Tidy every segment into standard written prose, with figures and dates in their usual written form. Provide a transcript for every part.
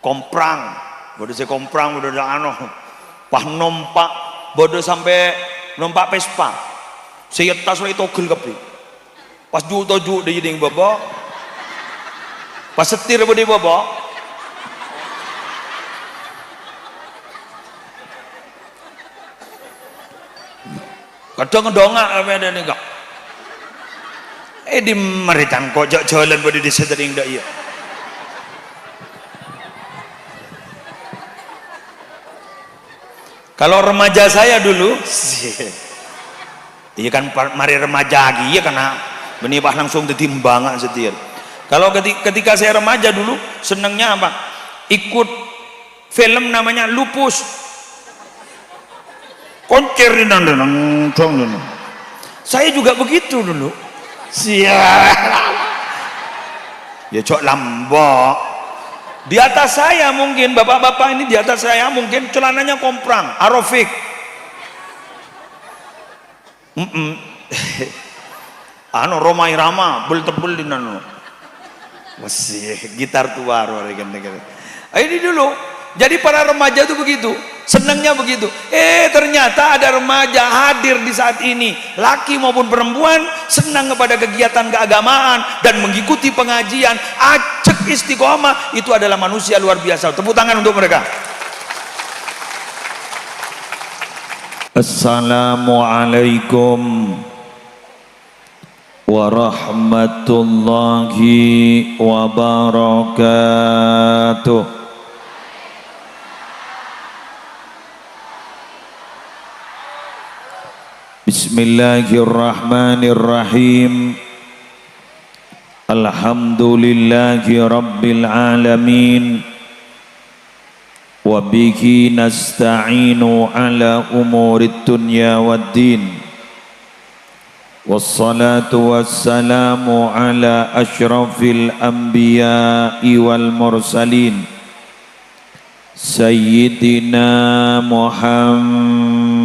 komprang, bodoh saya komprang, bodoh ada ano, pah nompak, bodoh sampai nompak Vespa, saya tas lagi togel kepi, pas juk dia jadi babo, pas setir bodi babo, kadang ngedongak apa ada nih kak, di maritan kojak jalan bodi di setering dah iya. Kalau remaja saya dulu, iya kan mari remaja lagi, iya karena benibah langsung ditimbang setir. Kalau ketika saya remaja dulu, senangnya apa? Ikut film namanya Lupus. Koncerin dong. Saya juga begitu dulu. Ya cok lambok. Di atas saya mungkin bapak-bapak ini di atas saya mungkin celananya komprang arofik romai rama bel tebel di nano masih gitar tua ini dulu. Jadi para remaja itu begitu, senangnya begitu. Ternyata ada remaja hadir di saat ini, laki maupun perempuan, senang kepada kegiatan keagamaan dan mengikuti pengajian, acek istiqomah. Itu adalah manusia luar biasa. Tepuk tangan untuk mereka. Assalamualaikum warahmatullahi wabarakatuh. Bismillahirrahmanirrahim. Alhamdulillahi rabbil alamin. Wa bihi nasta'inu ala umurid dunya waddin. Wassalatu wassalamu ala asyrafil anbiya'i wal mursalin Sayyidina Muhammadin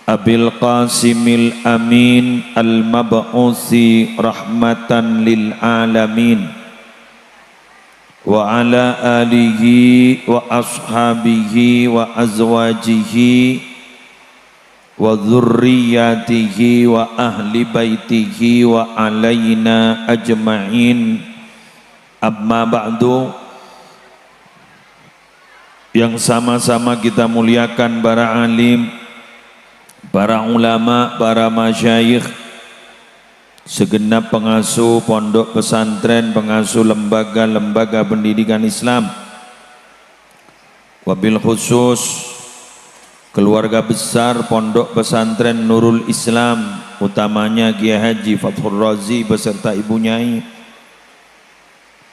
Abil Qasimil Amin Al-Mab'usi Rahmatan lil Alamin wa ala alihi wa ashabihi wa azwajihi wa dhurriyyatihi wa ahli baitihi wa alaina ajma'in. Amma ba'du. Yang sama-sama kita muliakan para alim, para ulama, para masyayikh, segenap pengasuh pondok pesantren, pengasuh lembaga-lembaga pendidikan Islam, wabil khusus keluarga besar pondok pesantren Nurul Islam, utamanya Kiai Haji Fathur Razi beserta Ibu Nyai.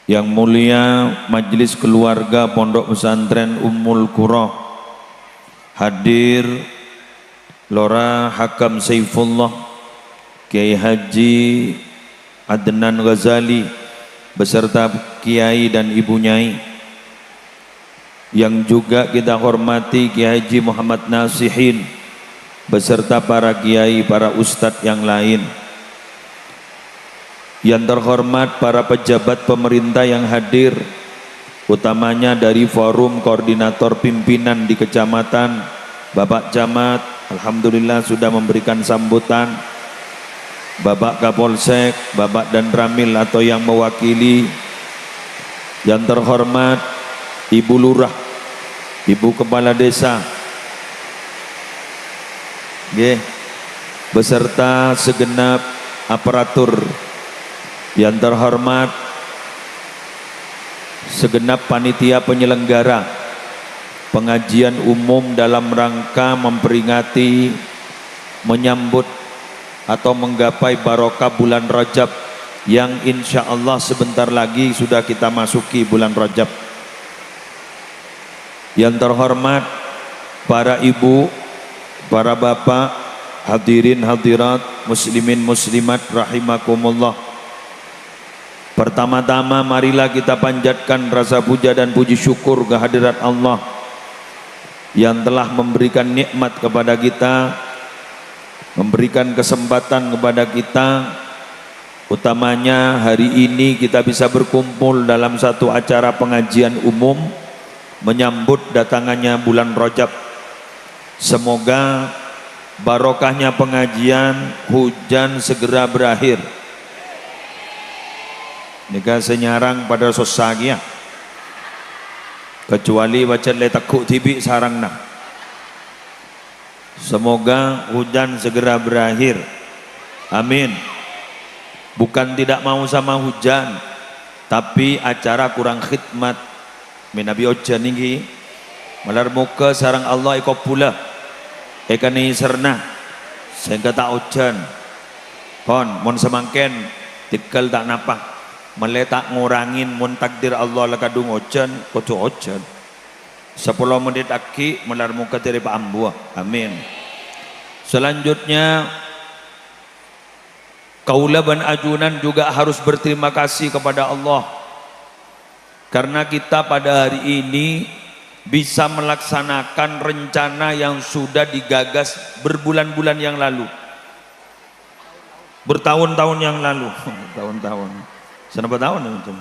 Yang mulia majelis keluarga pondok pesantren Ummul Qura, hadir Lora Hakam Saifullah, Kiai Haji Adnan Ghazali beserta Kiai dan Ibu Nyai. Yang juga kita hormati Kiai Haji Muhammad Nasihin beserta para kiai, para ustadz yang lain. Yang terhormat para pejabat pemerintah yang hadir, utamanya dari forum koordinator pimpinan di kecamatan, Bapak Camat, alhamdulillah sudah memberikan sambutan. Bapak Kapolsek, Bapak dan Ramil atau yang mewakili. Yang terhormat Ibu Lurah, Ibu Kepala Desa, beserta segenap aparatur. Yang terhormat segenap panitia penyelenggara pengajian umum dalam rangka memperingati, menyambut atau menggapai barokah bulan Rajab yang insya Allah sebentar lagi sudah kita masuki bulan Rajab. Yang terhormat para ibu, para bapak, hadirin hadirat, muslimin muslimat rahimakumullah. Pertama-tama marilah kita panjatkan rasa puja dan puji syukur kehadirat Allah yang telah memberikan nikmat kepada kita, memberikan kesempatan kepada kita Utamanya hari ini kita bisa berkumpul dalam satu acara pengajian umum menyambut datangannya bulan Rajab. Semoga barokahnya pengajian, hujan segera berakhir. Nika senyarang pada sosagia. Kecuali baca letakuk tibi sarang nak. Semoga hujan segera berakhir. Amin. Bukan tidak mau sama hujan, tapi acara kurang khidmat. Menabi ojan ini malar muka sarang Allah iko pula. Ekani serna sehingga tak ojan. Pon mon semangken tikal tak napak. Meletak ngurangin mon takdir Allah lakadung ojan koco ojan. 10 menit aki malar muka dari Pak Ambuah. Amin. Selanjutnya Kaula ban ajunan juga harus berterima kasih kepada Allah karena kita pada hari ini bisa melaksanakan rencana yang sudah digagas berbulan-bulan yang lalu, bertahun-tahun yang lalu. Tahun-tahun senapa tahun itu?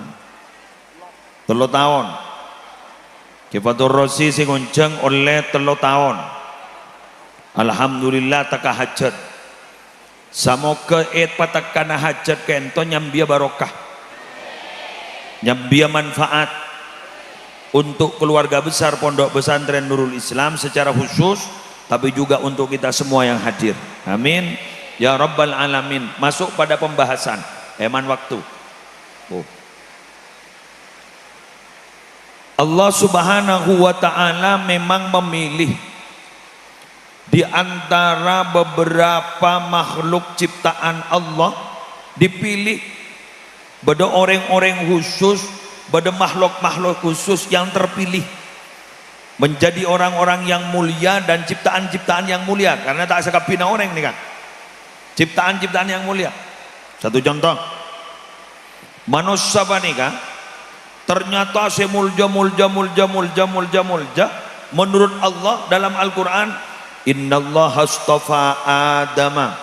3 tahun. Kifatur Rosi sing gonceng oleh 3 tahun. Alhamdulillah taka hajat. Samoga patakana hajat kento nyambia barokah, nyambia manfaat untuk keluarga besar Pondok Pesantren Nurul Islam secara khusus, tapi juga untuk kita semua yang hadir. Amin ya rabbal alamin. Masuk pada pembahasan eman waktu. Allah Subhanahu wa ta'ala memang memilih di antara beberapa makhluk ciptaan Allah, dipilih pada orang-orang khusus, pada makhluk-makhluk khusus yang terpilih menjadi orang-orang yang mulia dan ciptaan-ciptaan yang mulia, karena tak sekapina orang nih kan, ciptaan-ciptaan yang mulia. Satu contoh, manusia nih kan, ternyata semulja mulja menurut Allah dalam Al-Quran. Innallaha astafa Adama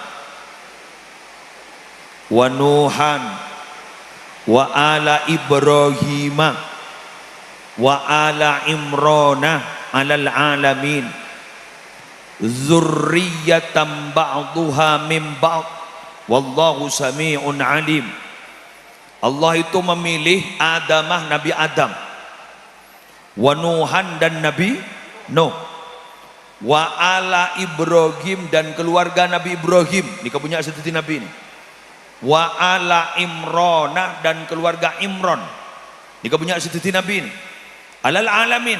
wa Nuhan wa ala Ibrahima wa ala Imrana alal alamin zurriyatan ba'duha min ba'd wallahu sami'un alim. Allah itu memilih Adamah, Nabi Adam, wa Nuhan dan Nabi Nuh, wa ala Ibrahim dan keluarga Nabi Ibrahim, ini punya setuti Nabi ini, wa ala Imrona dan keluarga Imron, ini punya setuti Nabi ini, alal alamin,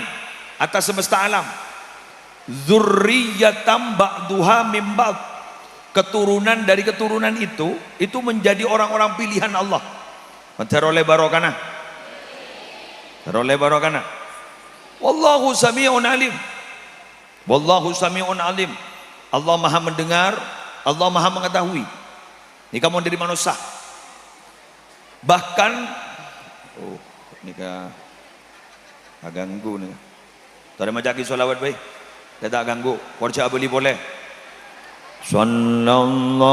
atas semesta alam, zurriyatam ba'duha min ba'd, keturunan dari keturunan itu menjadi orang-orang pilihan Allah. Teroleh barokana, teroleh barokana. Wallahu sami'un alim. Wallahu sami'un alim. Allah maha mendengar, Allah maha mengetahui. Ini kamu dari manusia. Bahkan ini ganggu nih. Tadi majaki sholawat baik. Tidak ganggu. Warca beli boleh. Sallallahu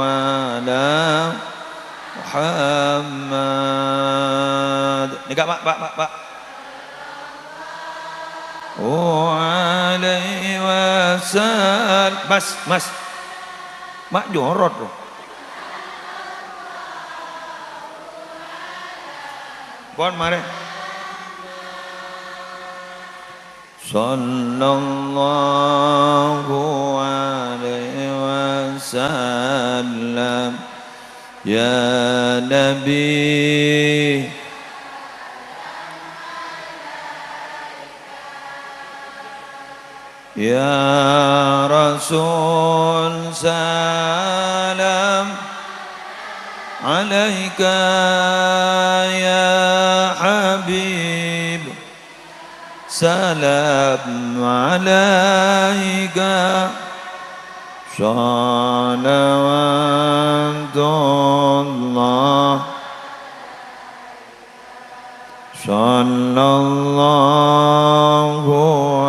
ala Muhammad. Ini Pak. Alaihi wasallam. Mas mak jorot loh. Pon mari. Sallallahu alaihi wasallam ya Nabi. Ya Rasul salam alaika ya Habib salam alaika salawatullah sallallahu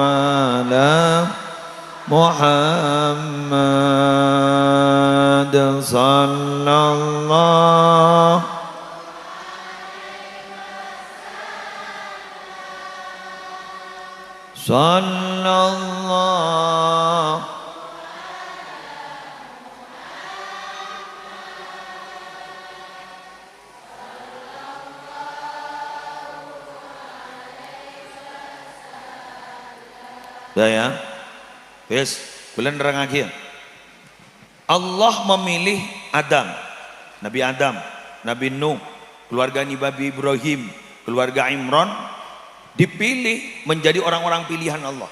ala Muhammad sallallahu sallallahu dah ya. Wes, kalian nerang lagi ya. Allah memilih Adam, Nabi Adam, Nabi Nuh, keluarga Nabi Ibrahim, keluarga Imran, dipilih menjadi orang-orang pilihan Allah.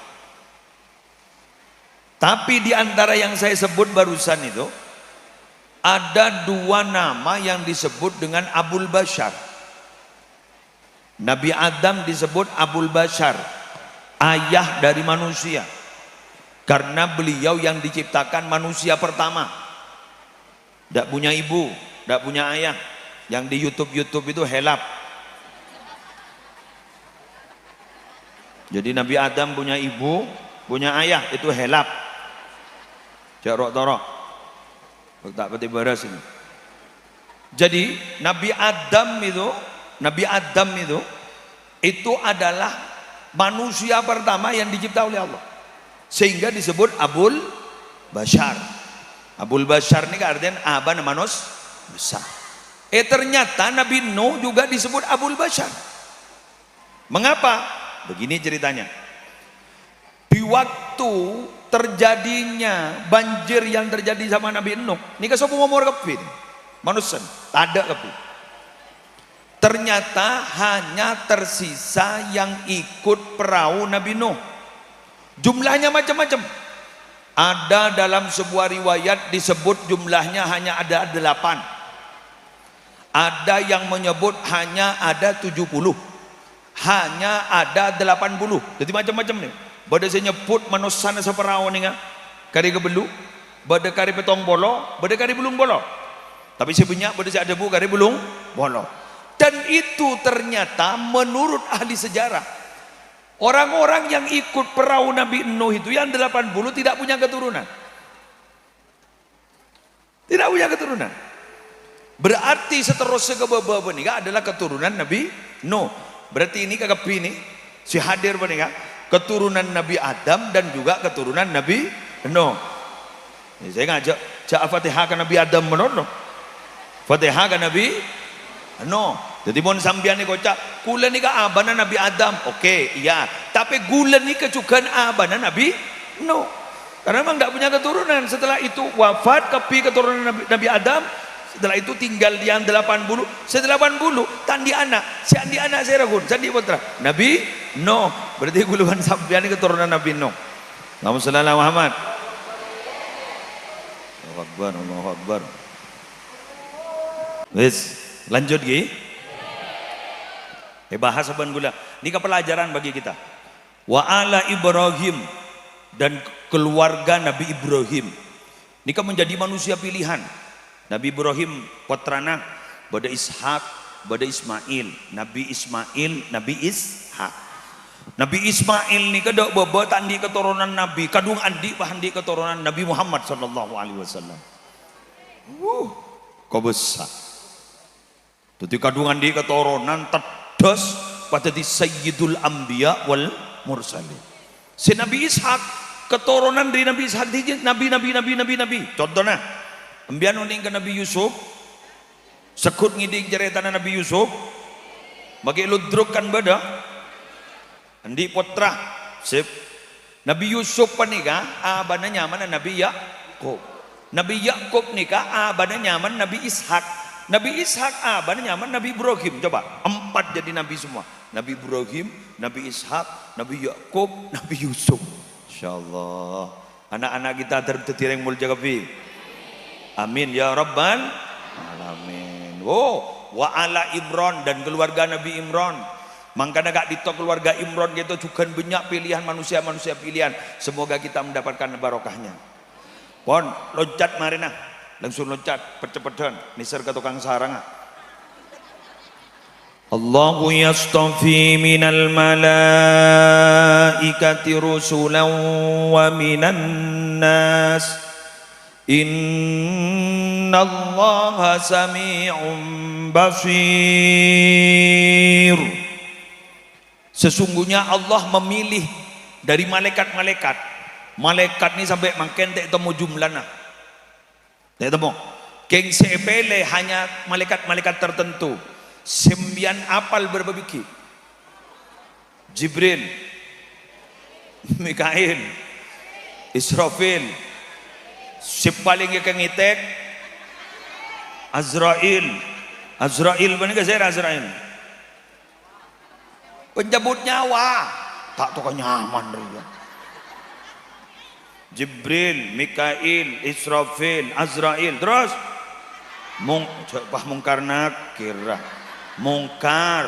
Tapi di antara yang saya sebut barusan itu, ada dua nama yang disebut dengan Abul Bashar. Nabi Adam disebut Abul Bashar, ayah dari manusia. Karena beliau yang diciptakan manusia pertama. Tidak punya ibu, tidak punya ayah. Yang di YouTube itu helap. Jadi Nabi Adam punya ibu, punya ayah, itu helap. Jarok torok. Tak peti baras ini. Jadi Nabi Adam itu adalah manusia pertama yang dicipta oleh Allah. Sehingga disebut Abul Bashar. Abul Bashar ini artinya aban manusia besar. Ternyata Nabi Nuh juga disebut Abul Bashar. Mengapa? Begini ceritanya. Di waktu terjadinya banjir yang terjadi sama Nabi Nuh, ini kesopo ngomor kepi manusia, ada kepi. Ternyata hanya tersisa yang ikut perahu Nabi Nuh. Jumlahnya macam-macam. Ada dalam sebuah riwayat disebut jumlahnya hanya ada 8. Ada yang menyebut hanya ada 70. Hanya ada 80. Jadi macam-macam nih. Bada saya nyebut manusia seperahu nih, kari kebelu, bada kari petong bolo, bada kari belum bolo. Tapi sebenarnya bada saya ada bu kari belum bolo. Dan itu ternyata menurut ahli sejarah, orang-orang yang ikut perahu Nabi Nuh itu yang 80 tidak punya keturunan. Tidak punya keturunan. Berarti seterusnya ke bawah ini adalah keturunan Nabi Nuh. Berarti ini kekepi ini si hadir benika keturunan Nabi Adam dan juga keturunan Nabi Nuh. Ini saya ngajak cak Fatihah ke Nabi Adam menurut. Fatihah ke Nabi Nuh. Jadi mon sambian ni kocak, kula ni ka abana Nabi Adam. Oke, iya. Tapi gula ni juga abana Nabi Nuh. Karena memang tidak punya keturunan. Setelah itu wafat kepi keturunan Nabi Adam. Setelah itu tinggal dia 80. Setelah 80 tandi anak. Si andi anak saya ragun, sandi putra. Nabi Nuh. Berarti guluan sambian ni keturunan Nabi Nuh. Allahumma shalli ala Muhammad. Allahu Akbar, Allahu Akbar. Wes, lanjut gi. Bahasa ban gula. Ini kepelajaran bagi kita. Wa ala Ibrahim, dan keluarga Nabi Ibrahim. Ini kan menjadi manusia pilihan. Nabi Ibrahim putrana bada Ishak, bada Ismail. Nabi Ismail, Nabi Ishak. Nabi Ismail ni kada bobot andi keturunan Nabi, kadung andi bahandi keturunan Nabi Muhammad sallallahu alaihi wasallam. Kau besar. Jadi kadung andi keturunan dos pada di Sayyidul Anbiya wal Mursalin. Si Nabi Ishak keturunan dari Nabi Ishak di Nabi. Contohnya, ambian uning ke Nabi Yusuf, sekut ngidik ceritanya Nabi Yusuf, bagi ludruk kan beda, andi putra, sip. Nabi Yusuf panika, abana nyaman Nabi Yakub. Nabi Yakub nikah, abana nyaman Nabi Ishak. Nabi Ishak abana nyaman Nabi Ibrahim. Coba 4 jadi nabi semua. Nabi Ibrahim, Nabi Ishak, Nabi Yakub, Nabi Yusuf. Insyaallah anak-anak kita tertireng mulja kapi. Amin ya rabbal alamin. Wa ala Imran, dan keluarga Nabi Imran. Makanya gak ditok keluarga Imran gitu juga banyak pilihan manusia pilihan. Semoga kita mendapatkan barokahnya. Pon loncat marina. Langsung loncat percepatan nisar ke tukang sarang. Allahu yastafi minal malaikati rusulan wa minan nas. Inna innallaha sami'un basir. Sesungguhnya Allah memilih dari malaikat-malaikat. Malaikat ini sampai makin tak temu jumlahnya. Tak temu. Keng sepele hanya malaikat-malaikat tertentu. 9 apal berbagi. Jibril, Mikail, Israfil, si paling yang ngitek Azrail. Azrail benar ke saya Azrail? Pencabut nyawa. Tak tahu nyaman dia. Jibril, Mikail, Israfil, Azrail. Terus mungkar nakir. Mungkar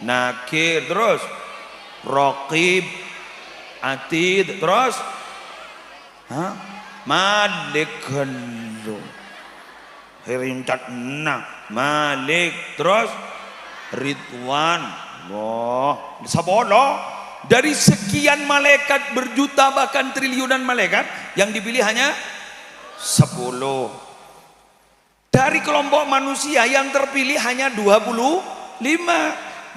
nakir. Terus Raqib, Atid. Terus Malik. Rincat Malik. Terus Ridwan. Wah, sabolo dari sekian malaikat berjuta bahkan triliunan malaikat yang dipilih hanya 10. Dari kelompok manusia yang terpilih hanya 25.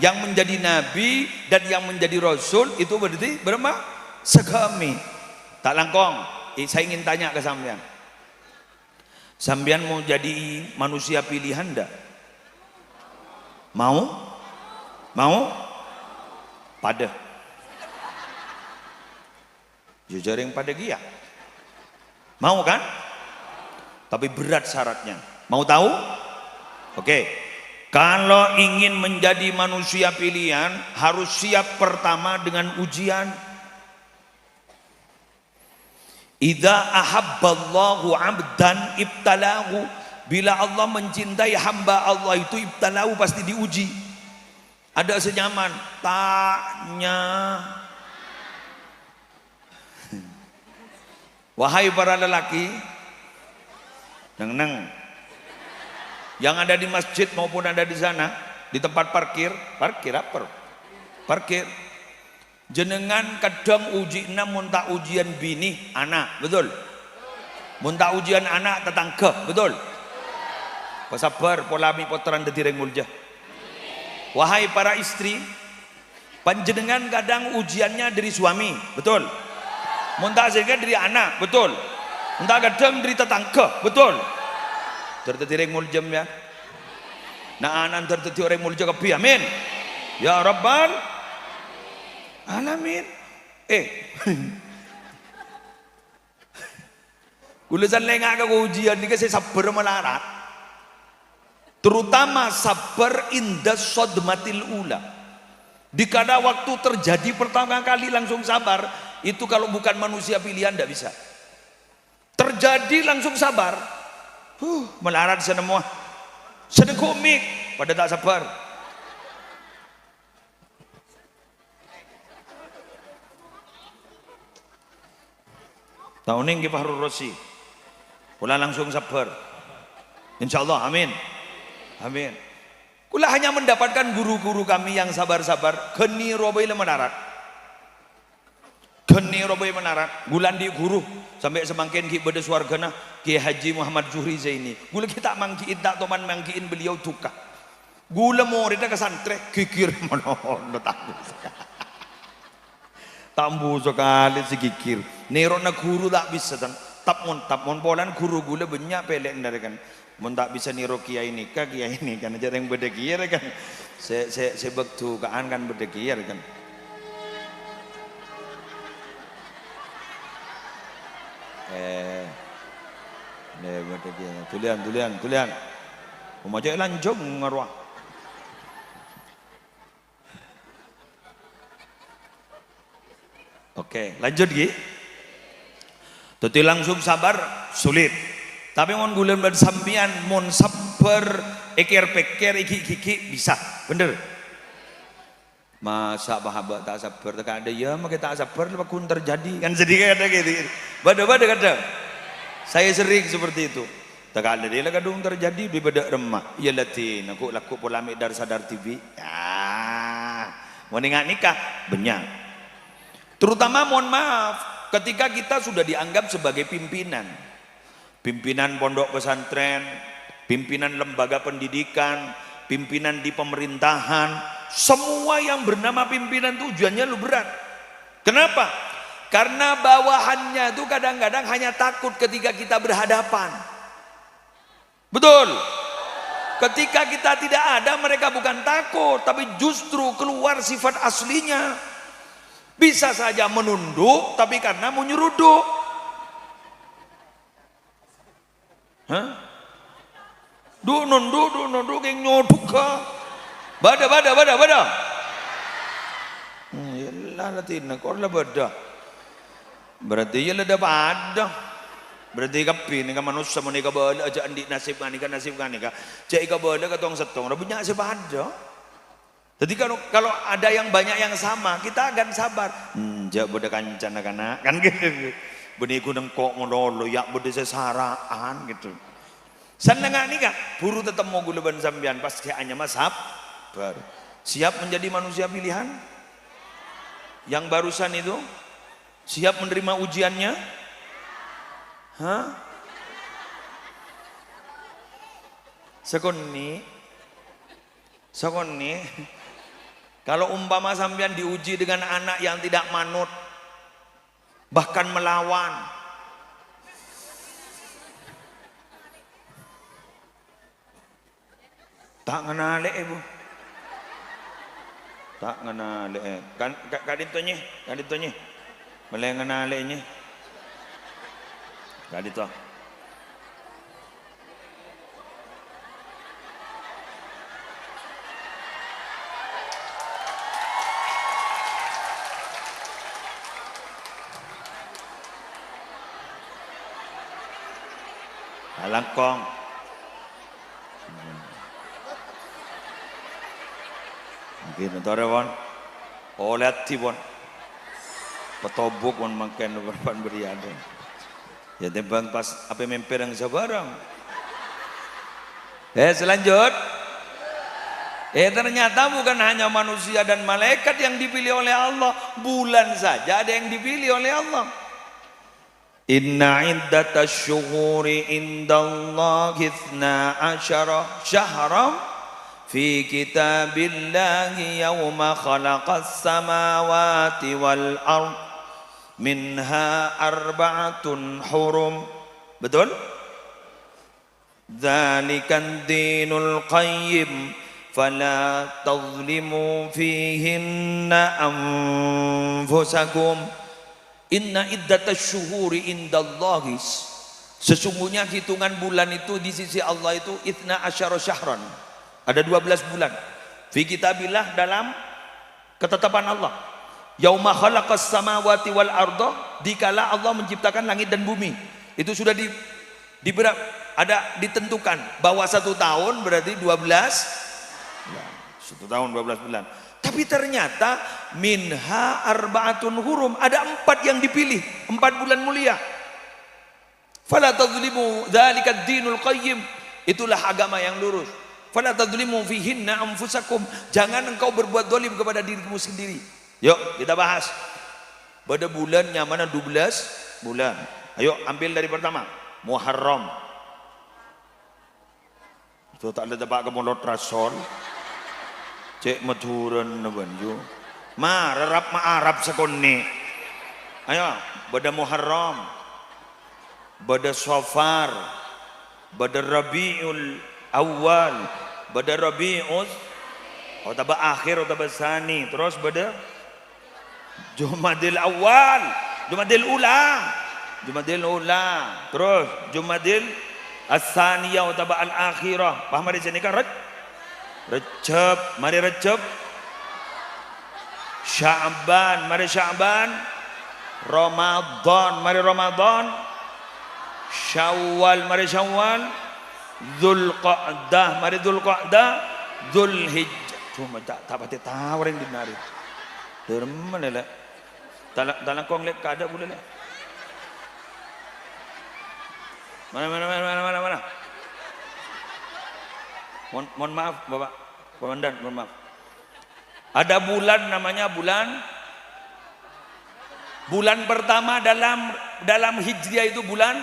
Yang menjadi nabi dan yang menjadi rasul itu berarti berapa? Segami. Tak langkong. Saya ingin tanya ke sampean. Sampean mau jadi manusia pilihan enggak? Mau? Mau? Pada jejaring pada gia. Mau kan? Tapi berat syaratnya. Mau tahu? Oke. Kalau ingin menjadi manusia pilihan harus siap pertama dengan ujian. Idza ahabballahu 'abdan ibtalahu. Bila Allah mencintai hamba Allah itu ibtalahu, pasti diuji. Ada senyaman, tanya. Wahai para lelaki yang ada di masjid maupun ada di sana, di tempat parkir apa? Parkir. Jenengan kadang uji muntak ujian bini anak, betul? Muntak ujian anak tetangga, betul? Pasabar polami poteran detireng mulja. Wahai para istri, panjenengan kadang ujiannya dari suami, betul? Muntak sehingga dari anak, betul? Muntak kadang dari tetangga, betul? Tertetireng muljam ya. Nah anak tertetireng mulja kepi, amin. Ya Rabbal Alamin. Gulasan lengah ke ujian ini saya sabar melarat. Terutama sabar indah sodmatil ula. Dikala waktu terjadi pertama kali langsung sabar. Itu kalau bukan manusia pilihan tidak bisa. Terjadi langsung sabar. Melarat semua. Sedang komik pada tak sabar. Tahun ini Fahrul Rosi. Kula langsung sabar. Insyaallah, amin. Amin. Kula hanya mendapatkan guru-guru kami yang sabar-sabar. Geni robai menarat. Geni robai menarat. Gulan di guru sampai semangkin ki beda swargana Ki Haji Muhammad Zuhri Zaini. Gula kita mangkiin tak toman mangkiin beliau tukah. Gula muridnya ke santre kikir mono tambu. Tambu sekali si kikir. Nerona guru tak bisa tan. Tapmon polan guru gula banyak pelek dari kan. Mun tak bisa niru kiai nikah kiai ini kan aja yang beda kiai kan. Saya bektu kaan kan beda kiai kan. Beda kiai. Tulian. Umaja lanjung ngarwah. Oke, lanjut Gi. Tuti langsung sabar sulit. Tapi mon gulen bersampian mon sabar ekir-pekir iki bisa. Bener. Masa bahabat tak sabar tak ada ya maka tak sabar pun terjadi kan sedih ada gitu. Bada-bada kadang. Saya sering seperti itu. Tak ada dia kadung terjadi di beda remah. Ya latin aku laku polamik dar sadar TV. Ya. Mau nikah banyak. Terutama mohon maaf ketika kita sudah dianggap sebagai pimpinan pimpinan pondok pesantren, pimpinan lembaga pendidikan, pimpinan di pemerintahan, semua yang bernama pimpinan tujuannya lu berat. Kenapa? Karena bawahannya itu kadang-kadang hanya takut ketika kita berhadapan. Betul? Ketika kita tidak ada, mereka bukan takut, tapi justru keluar sifat aslinya. Bisa saja menunduk, tapi karena mau nyeruduk. Hah? Nunduk yang nyoduk ka. Bada. Yalah latin, kau lah bada. Berarti ya lada pada. Berarti kapi ni ka manusia mo ni ka bala aja andi nasib ka ni ka. Cai ka bala ka tong setong, rabunya si pada. Jadi kalau ada yang banyak yang sama, kita akan sabar. Jak boda kancan anak kan gitu. Beni ku nengkok modolo yak boda sesaraan gitu. Sananga ni ka, buru tetap mau gulaban sambian pas kayaknya masab baru. Siap menjadi manusia pilihan? Yang barusan itu siap menerima ujiannya? Hah? Sekoni kalau umpama sampean diuji dengan anak yang tidak manut, bahkan melawan, tak ngenale ibu, tak ngenale kan kadintonye boleh ngenale nya kadito. Alangkong mungkin ntore won oleh ati won petobok won mangken berpan beriade ya tembang pas apa memperang sabarang selanjut ternyata bukan hanya manusia dan malaikat yang dipilih oleh Allah, bulan saja ada yang dipilih oleh Allah. Inna iddatash syuhuri indallahi 12 syahram fi kitabillahi yawma khalaqas samawati wal ard minha arba'atun hurum. Betul? Dzalikan dinul qayyim fala tadhlimu fihinna anfusakum. Inna iddatash syuhuri indallahi, sesungguhnya hitungan bulan itu di sisi Allah itu 12 syahran, ada 12 bulan. Fi kitabillah, dalam ketetapan Allah. Yauma khalaqas samawati wal arda, dikala Allah menciptakan langit dan bumi. Itu sudah ditentukan bahwa 1 tahun berarti 12 bulan. 1 tahun 12 bulan. Tapi ternyata minha arba'atun hurum, ada 4 yang dipilih, 4 bulan mulia. Fala tadzlimu dzalika ad-dinul qayyim, itulah agama yang lurus. Fala tadzlimu fihinna anfusakum, jangan engkau berbuat zalim kepada dirimu sendiri. Yuk kita bahas. Pada bulannya mana 12 bulan. Ayo ambil dari pertama, Muharram. Itu tak ada tebak ke mulut Rasul. Cek maturan na banjo. Rarap Arab sekonni. Ayo, bada Muharram, bada Safar, bada Rabiul Awal, bada Rabiul atau akhir atau sani, terus bada Jumadil Awal, Jumadil Ula, terus Jumadil As-Saniyah atau Al-Akhirah. Paham di sini kan? Recep, mari Recep. Sya'ban, mari Sya'ban. Ramadan, mari Ramadan. Syawal, mari Syawal. Dzulqa'dah, mari Dzulqa'dah. Dzulhijjah. Cuma tak pati tahu orang dinari. Derman lele. Dalam kong lek kada boleh lek. Mana. Mohon maaf Bapak Komandan, mohon maaf. Ada bulan namanya bulan pertama dalam Hijriah itu bulan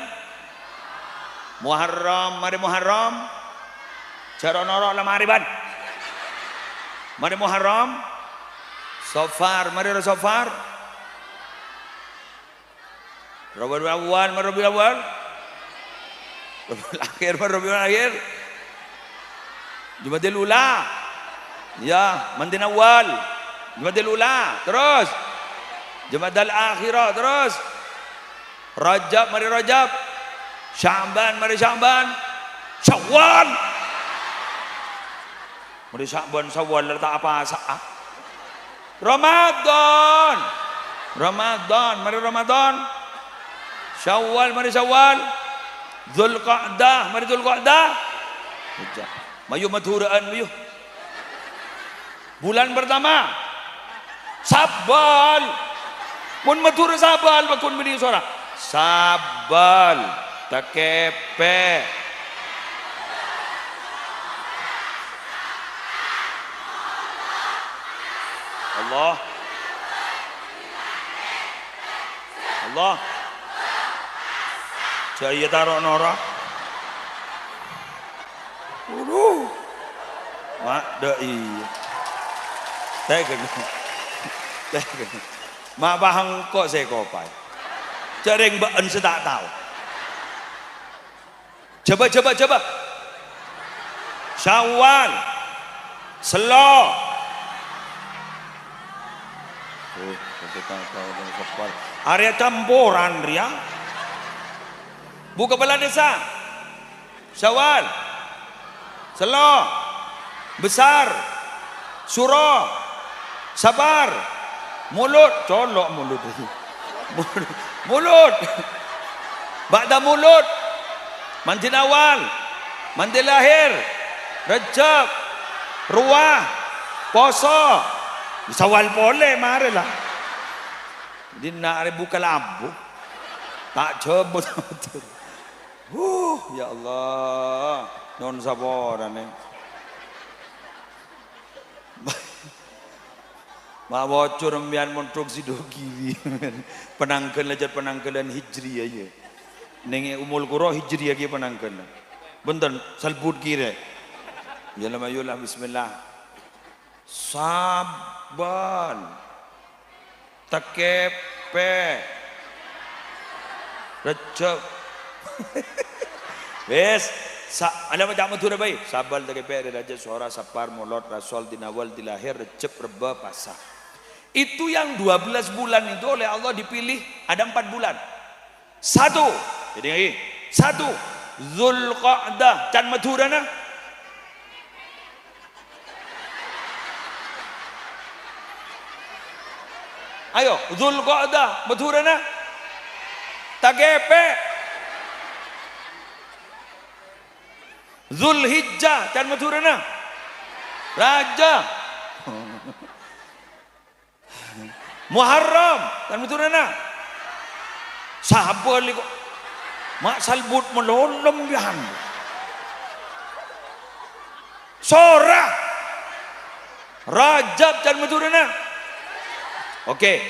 Muharram, mari Muharram. Cara norok lah mariban. Mari Muharram. Safar, mari Safar. Rabiul Awal, mari Rabiul Awal. Rabiul Akhir, mari Rabiul Akhir. Jumadil Ula. Ya, Mandin Awal. Jumadil Ula, terus. Jumadal Akhirah, terus. Rajab, mari Rajab. Sya'ban, mari Sya'ban. Syawal. Mari Sya'ban, Syawal, tak apa sa'ah. Ramadan. Ramadan, mari Ramadan. Syawal, mari Syawal. Zulqa'dah, mari Zulqa'dah. Mayu madhuraan mayu. Bulan pertama Sabal. Mun madhura Sabal bakun meni suara. Sabal, takepe. Allah. Allah. Jaya taruh norak. Mak dai. Tega. Mak bahang kok saya kopai. Jareng baan saya tak tahu. Coba. Syawal. Selo. Area campuran ria. Buka kepala desa. Syawal. Selo. Besar. Suro. Sabar. Mulut. Colok mulut. Mulut. Ba'da mulut. Mantin awal. Mantin lahir. Rejab. Ruah. Poso. Sawal boleh mari lah. Di nak buka lampu. Tak cebut. Ya Allah. Non sabaran ni. Ma bocor mbian montrok sido kiri. Penangkeun lajat penangkelan hijri aja. Nenge umul qura hijri lagi penangkeun. Benten salbut kiri. Ya lama yulah bismillah. Sabal. Takepe. Rejab. Wes, ada macam tu dah baik. Sabal takepe raja suara sapar molot rasul dinawal dilahir Rejab Reba Pasah. Itu yang 12 bulan itu oleh Allah dipilih ada 4 bulan. Satu, jadi lagi. Satu, Zulqa'dah. Can mathurana. Ayo, Zulqa'dah, mathurana. Takepe. Zulhijjah, can mathurana. Raja. Muharram, kan betul na? Sabar liko. Mak salbut melolom bihan. Sora. Rajab kan betul na? Oke.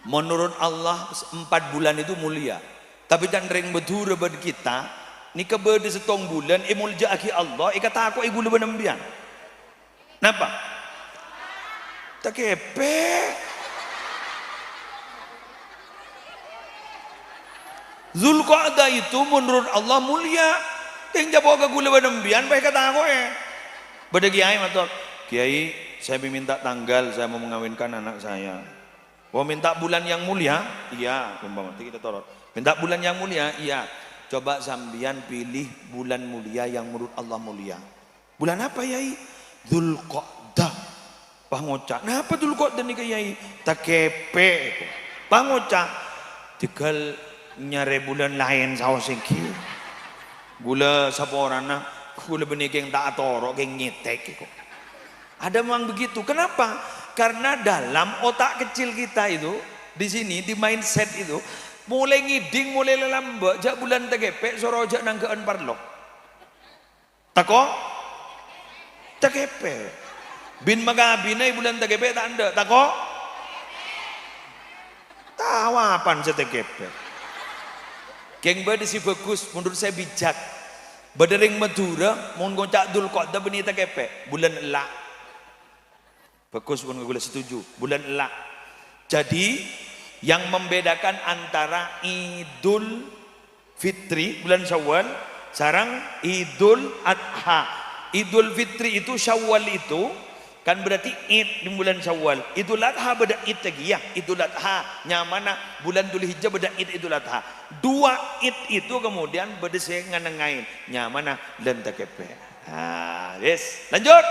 Menurut Allah 4 bulan itu mulia. Tapi dan ring betul bagi kita, ni kebede setong bulan imul jaki Allah, ikata aku ibu leban ambian. Napa? Takepe. Zulqa'dah itu menurut Allah mulia. Tinggal bawa ke gula badambian baik kata aku Pada kiai matur, kiai saya minta tanggal saya mau mengawinkan anak saya. Mau minta bulan yang mulia? Iya, kita torot. Minta bulan yang mulia? Iya. Coba sambian pilih bulan mulia yang menurut Allah mulia. Bulan apa yai? Zulqa'dah. Pangocak, napa dulu kok dan nikayai takepe, pangocak, tinggal nyari bulan lain sawasengki, gula saporana, gula benih yang tak atoro, yang nyetek kok. Ada memang begitu. Kenapa? Karena dalam otak kecil kita itu, di sini di mindset itu, mulai ngiding, mulai lelambak, jak bulan takepe, sorojak nangkean parlok. Tako? Takepe. Bin magabinay bulan takepe tak anda tako tawapan sa takepe Geng bade si bagus, menurut saya bijak. Badering Madura, mun goncak dul kok da benita kepe, bulan elak. Bagus pun gue setuju, bulan elak. Jadi yang membedakan antara Idul Fitri bulan Syawal, sarang Idul Adha. Idul Fitri itu Syawal itu kan berarti Id di bulan Syawal. Idul Adha beda Id lagi ya. Idul Adha nyamana bulan Dzulhijjah beda Id Idul Adha. Dua Id itu kemudian beda saya nganengain nyamana dan takepe. Yes, lanjut.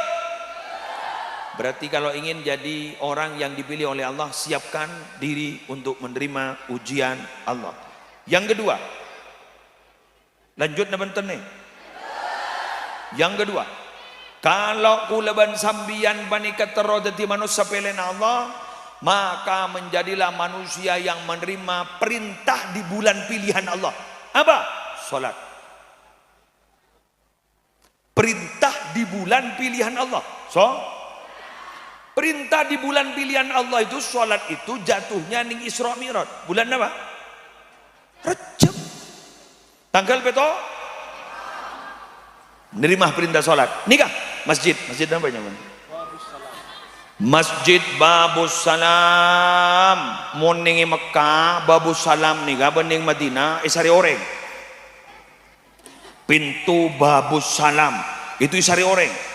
Berarti kalau ingin jadi orang yang dipilih oleh Allah, siapkan diri untuk menerima ujian Allah. Yang kedua, lanjut nabenten nih. Yang kedua, kalau kulaban sambian banikat terodati manusia pilihan Allah, maka menjadilah manusia yang menerima perintah di bulan pilihan Allah. Apa? Salat. Perintah di bulan pilihan Allah. Perintah di bulan pilihan Allah itu, salat itu jatuhnya ning Isra Mi'raj. Bulan apa? Rajab. Tanggal beto? Menerima perintah salat. Nikah masjid apa nyaman? Masjid Babus Salam. Moningi Mekah, Babus Salam nikah bening Madinah, isari oreng. Pintu Babus Salam itu isari oreng.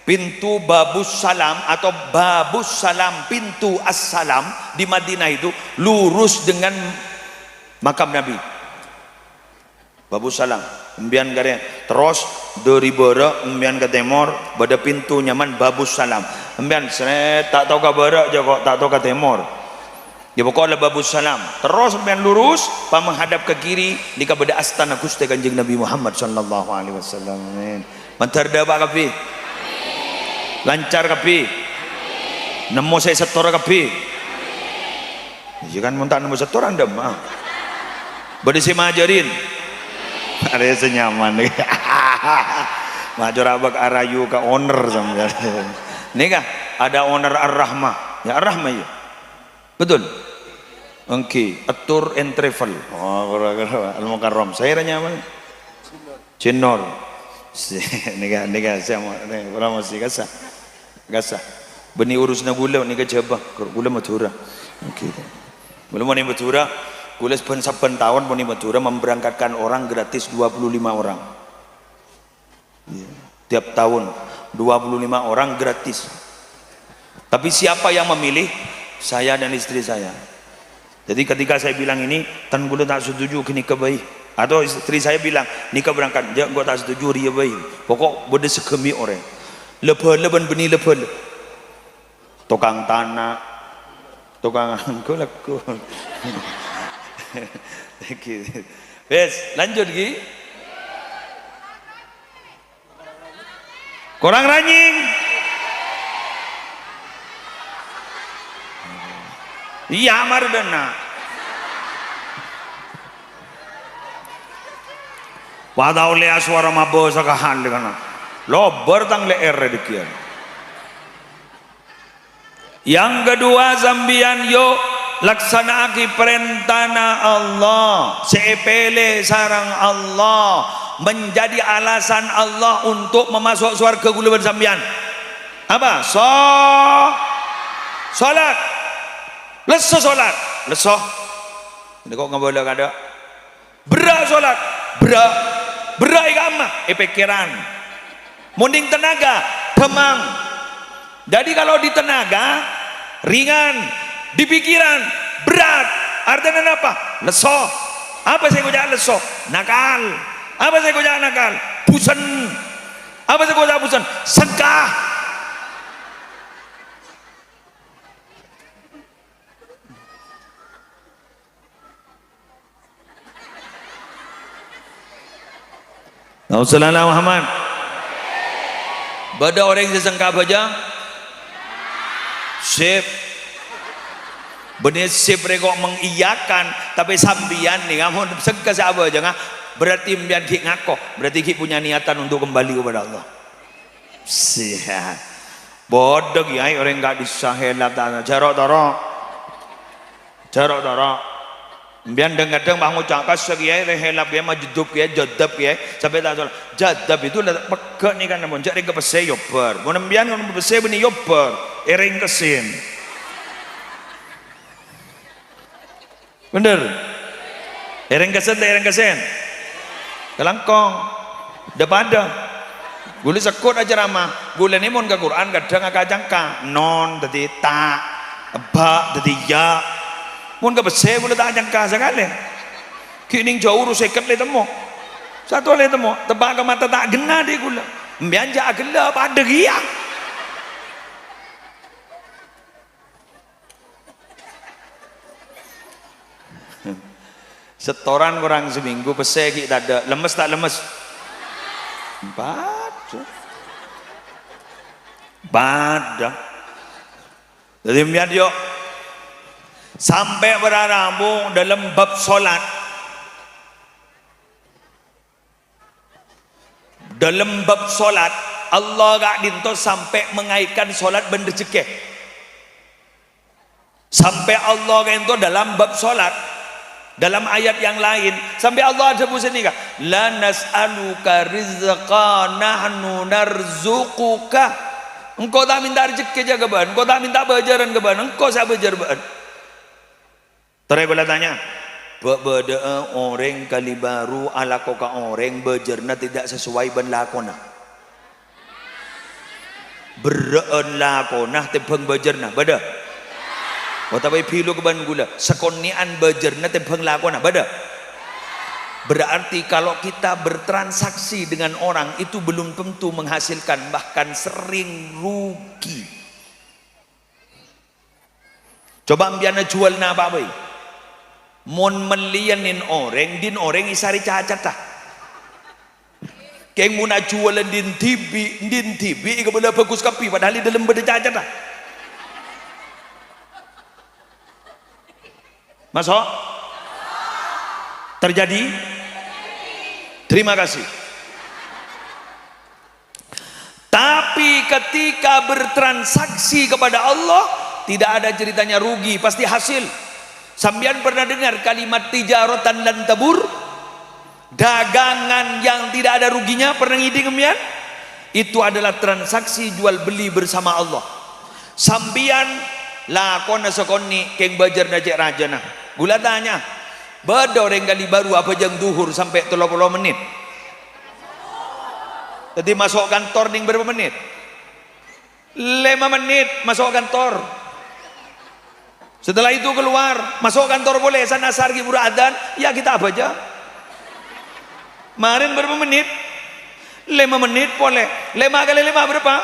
Pintu Babus Salam atau Babus Salam, pintu As-Salam di Madinah itu lurus dengan makam Nabi. Babus Salam, embian gare terus dari barat embian ke timur, pada pintu nyaman Babus Salam. Embian saya tak tahu ke barat je kok, tak tahu ke timur. Ya pokoknya Babus Salam. Terus embian lurus, pa menghadap ke kiri di kepada astana Gusti Kanjeng Nabi Muhammad sallallahu alaihi wasallam. Mantar dah Pak Kapi. Lancar Kapi. Nemu saya setor Kapi. Jangan muntah nemu setor Anda mah. Bade si majarin. Ada senyaman nih. Major abak arayu ke owner sama. Nih kah ada owner Ar-Rahmah. Ya Ar-Rahmah ya. Betul. Oke, tour and travel. Oh, Al-Mukarram. Saya nyaman. Cinor. Nika saya mau orang masih gasa. Beni urusna gula nika jabah. Gula Madura. Oke. Belum mau Madura. Gula saben tahun mau Madura memberangkatkan orang gratis 25 orang. Ya. Tiap tahun 25 orang gratis. Tapi siapa yang memilih? Saya dan istri saya. Jadi ketika saya bilang ini, tan gula tak setuju kini kebaik. Atau istri saya bilang nikah berangkat, dia gua tak setuju dia baik. Pokok benda sekemi orang. Leban benih leban. Tukang tanah, tukang laku. Wes, lanjut lagi. Kurang ranying. Iya mardana. Pada oleh suara mabo sakahan dengan lo bertang le dikian. Yang kedua zambian yo laksanaaki perintana Allah, sepele sarang Allah, menjadi alasan Allah untuk memasuk surga gula zambian. Apa? Salat. Leso salat. Leso. Ini kok nggak boleh ada. Berak salat. Berak agama, pikiran. Munding tenaga, temang. Jadi kalau di tenaga ringan, di pikiran berat. Artinya apa? Leso. Apa saya kujak leso? Nakal. Apa saya kujak nakal? Pusen. Apa saya kujak pusen? Segah. Rasulullah Muhammad. Bada orang yang sesengkap aja. Sip. Benih sip mereka mengiyakan, tapi sambian nih kamu sengka siapa aja nggak? Berarti biar kita ngaku, berarti kita punya niatan untuk kembali kepada Allah. Sihat. Bodoh ya orang nggak disahelat tanah. Jarok. Biar kadang bangun cakap sekian, rehelap ya, majdub ya, jadab ya, sampai tak salah. Jadab itu lah pekak ni kan, namun jadi kepese yoper. Mau biar kalau kepese bini yoper, ering kesin. Bener? Ering kesin. Kelangkong, depada. Gula sekut aja ramah. Gula ni mon ke Quran kadang agak jangka. Non tadi tak, ba tadi ya. Mun ke bese gula tak jangka sekali. Kini jauh urus seket le temu. Satu le temu. Tebak ke mata tak gena dia gula. Bianja gela pada dia. Setoran orang seminggu bese kita ada. Lemes tak lemes? Badak. Jadi biar yuk sampai beraramu dalam bab solat. Dalam bab solat Allah gak dinto sampai mengaitkan solat benda cekeh. Sampai Allah gak dinto dalam bab solat. Dalam ayat yang lain sampai Allah ada sebut ni kah? La nas'aluka rizqa nahnu narzuquka. Engkau tak minta rezeki jaga ban, engkau tak minta bajaran ke ban, engkau saya bajar ban. Terai boleh tanya, beda orang kali baru ala koka orang bajarna tidak sesuai ban lakona. Beren lakona tepeng bajarna, beda. Watapai pilu ke ban gula, sekonian bajarna tepeng lakona, beda. Berarti kalau kita bertransaksi dengan orang itu belum tentu menghasilkan, bahkan sering rugi. Coba ambiana jual na apa boy? Mon melianin orang, din orang isari cacat dah. Keng muna jualan din TV, kepada bagus kapi, padahal di dalam beda cacat dah. Masuk? Terjadi? Terima kasih. Tapi ketika bertransaksi kepada Allah tidak ada ceritanya rugi, pasti hasil. Sambian pernah dengar kalimat tijaratan lan tabur? Dagangan yang tidak ada ruginya, pernah ngiding kemian? Itu adalah transaksi jual beli bersama Allah. Sambian lakona sekoni keng bajar najek raja nah. Gula tanya, beda orang kali baru apa jam duhur sampai 30 menit. Jadi masuk kantor ning berapa menit? 5 menit masuk kantor. Setelah itu keluar, masuk kantor boleh sana sargi buruk adan, ya kita apa aja. Kemarin berapa menit? 5 menit boleh. 5 kali 5 berapa?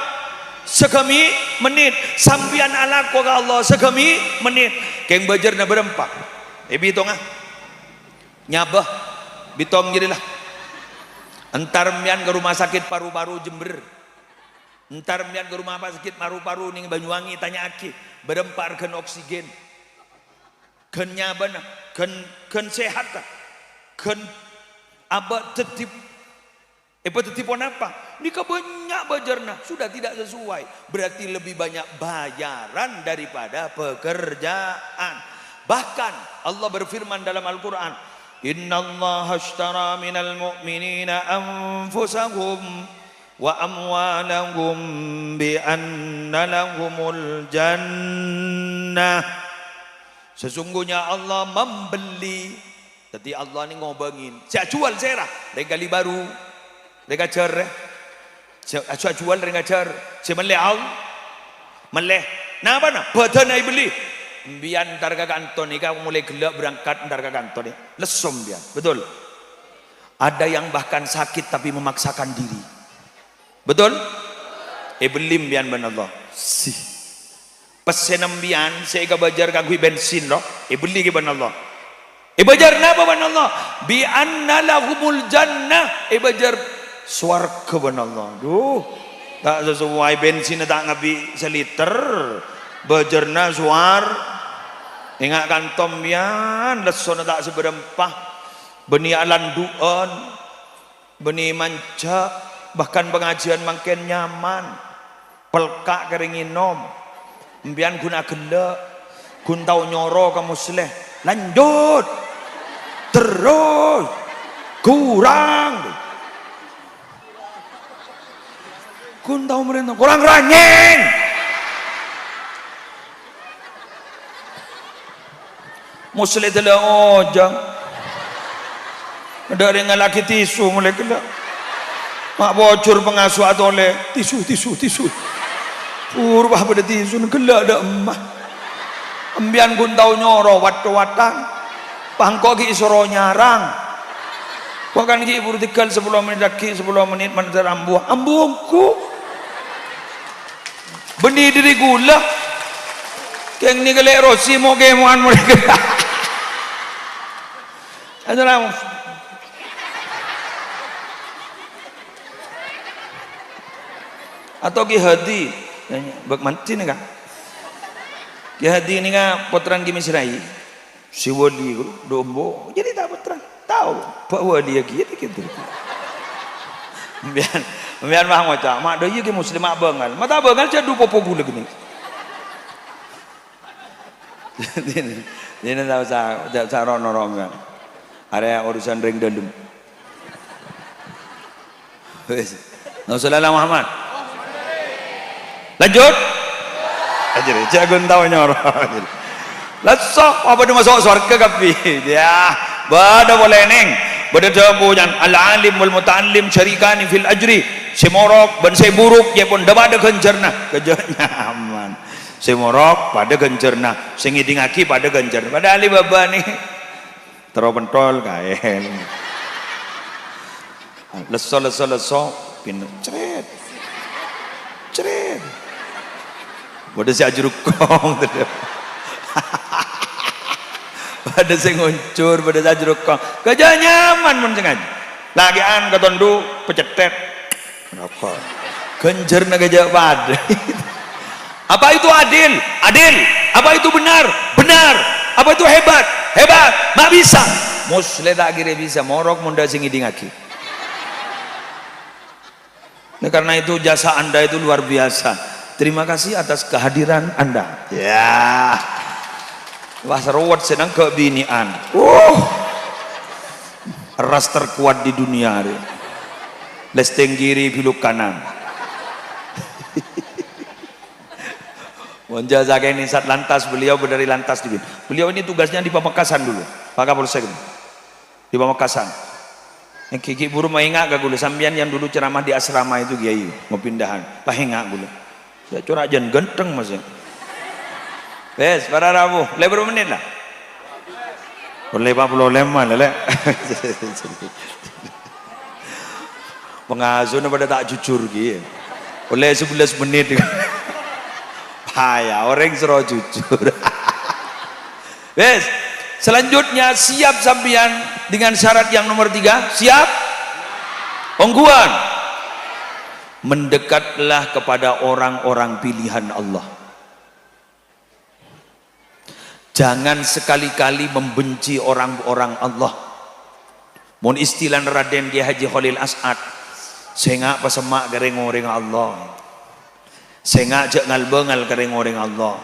Sekami menit. Sampian ala ko ka Allah sekami menit. Keng bajar na berempat. Bitong ah. Nyabah bitong jadilah. Entar mian ke rumah sakit paru-paru Jember, entar mian ke rumah sakit paru-paru ning Banyuwangi, tanya aki berempar ken oksigen ken nyabana ken sehat ken abad tetip tetipon apa ini banyak bajarna sudah tidak sesuai, berarti lebih banyak bayaran daripada pekerjaan. Bahkan Allah berfirman dalam Al-Quran, Innallaha ashtara minal mu'minina anfusahum wa amwalahum bi anna lahumul jannah. Sesungguhnya Allah membeli. Jadi Allah ni ngobengin. Saya jual serah. Mereka kali baru. Mereka cer. Saya jual mereka cer. Saya meleh au. Meleh. Nah apa nak? Badan ai beli. Biar ntar ke kantor ni kan mulai gelap berangkat ntar ke kantor ni lesom dia, betul. Ada yang bahkan sakit tapi memaksakan diri, betul. Belim bian ben Allah sih pesenam bian saya ke bajar kagui bensin loh, beli ke ben Allah, bajar napa ben Allah bi anna lahumul jannah, bajar swarga ben Allah. Duh tak sesuai bensin tak ngabi seliter bajarna suar ingat kantom yan lesona tak seberempah beni alan duon beni manca bahkan pengajian makin nyaman pelkak keringinom mbian guna gelek gun tau nyoro kamu seleh lanjut terus kurang kun tahu mereka kurang ranyeng muslim telah ojang ada yang laki tisu mulai kena mak bocor pengasuh atau oleh tisu purwah pada tisu gelak ada emah ambian kun tahu nyoro wat-watan pangkok ki isoro nyarang bahkan ki vertikal 10 menit lagi 10 menit mantar ambuhku benih diri gula keng ni kelek rosi mau kemuan mereka adalah atau ki hadi bak manti ni kan ki hadi ni kan potran ki misrai si wali dombo jadi tak potran tahu bahwa dia gitu biar mah ngocak mak doy ke muslim mak bengal mata bengal jadu popo bule gini ini tahu sa rono area urusan ring dalam wes Nabi Muhammad lanjut aja jagun tahu nyoro lasok apa dia masuk surga kapi ya bada boleh neng bada jabujan al alim wal muta'allim syarikani fil ajri semorok ban saya buruk ya pun dah ada gencerna kerjanya aman semorok pada gencerna sing ngidingaki pada gencer pada ali baba nih tero pentol kae leso pin cret bada si ajruk kong pada sing nguncur pada sajruk kong kerja nyaman mun sengaja lagi an ketondu pecetet rokok genjer na kerja pada apa itu adil apa itu benar apa itu hebat mak bisa musle tak kira bisa morok munda sing idingaki nah, karena itu jasa anda itu luar biasa terima kasih atas kehadiran anda ya wah seruat senang kebinian ras terkuat di dunia lesteng kiri piluk kanan menjaga ini saat lantas beliau dari lantas beliau ini tugasnya di Pamekasan dulu Pak Kapolsek di Pamekasan yang kiki buru maingat gak gula sambian yang dulu ceramah di asrama itu kiai mau pindahan pahinga gula saya curah jan genteng mas wes para rabu lebar menit lah boleh 55 lele pengasuh pada tak jujur gitu boleh 11 menit payah orang seru jujur wes selanjutnya siap sambian dengan syarat yang nomor 3 siap ongguan mendekatlah kepada orang-orang pilihan Allah jangan sekali-kali membenci orang-orang Allah mohon istilah Raden Kiai Haji Khalil As'ad sengak pasemak gareng orang Allah sengak jangal bengal gareng orang Allah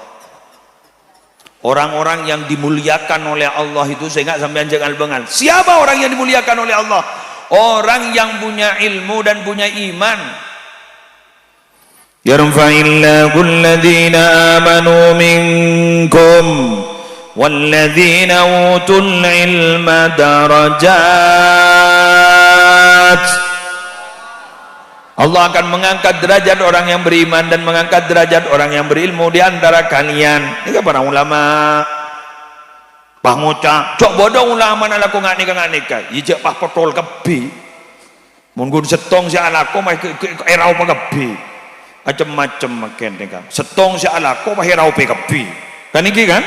orang-orang yang dimuliakan oleh Allah itu sengak sampean jangal bengal siapa orang yang dimuliakan oleh Allah orang yang punya ilmu dan punya iman yarfa'illahu alladhina amanu minkum walladzina utul ilma darajat Allah akan mengangkat derajat orang yang beriman dan mengangkat derajat orang yang berilmu di antara kalian ini para ulama pah ngucap cok bodoh ulama nalaku ngani-ngani ijek pah potol kebi mungkin setong si alaku mah erau pa kebi macam-macam makin kan setong si alaku mah erau pa kebi kan iki kan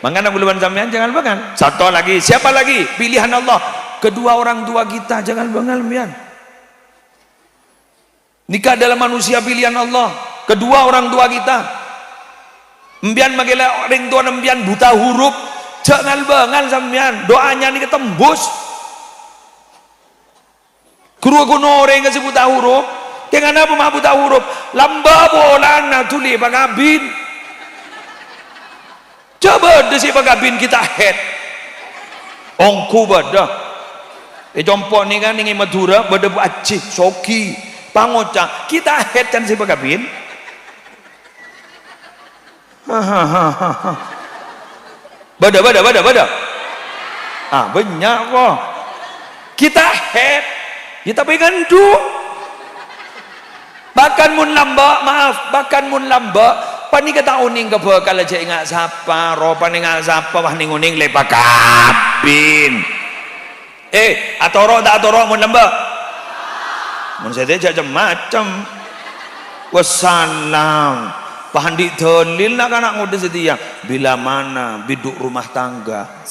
makanya buluan sampean jangan bangan satu lagi siapa lagi pilihan Allah kedua orang tua kita jangan bangal mian nikah adalah manusia pilihan Allah kedua orang tua kita embian magela orang tua embian buta huruf jangan bangal sampean doanya ini ketembus guru kuno orang kasih buta huruf dengan apa mah buta huruf lamba bolan tuli pagabin coba desi pagabin kita head ongku bada jompo ni kan ingin Madura bada bu Aceh soki pangoca kita head kan si bagabin bada banyak kok kita head kita pegang du bahkan mun lamba pani kata uning ke bakal aja ingat siapa ropa ingat siapa wah ning uning lepa kabin atoro tak atoro mun lamba mun saya macam wassalam pahandi dolil nak anak muda setia bila mana biduk rumah tangga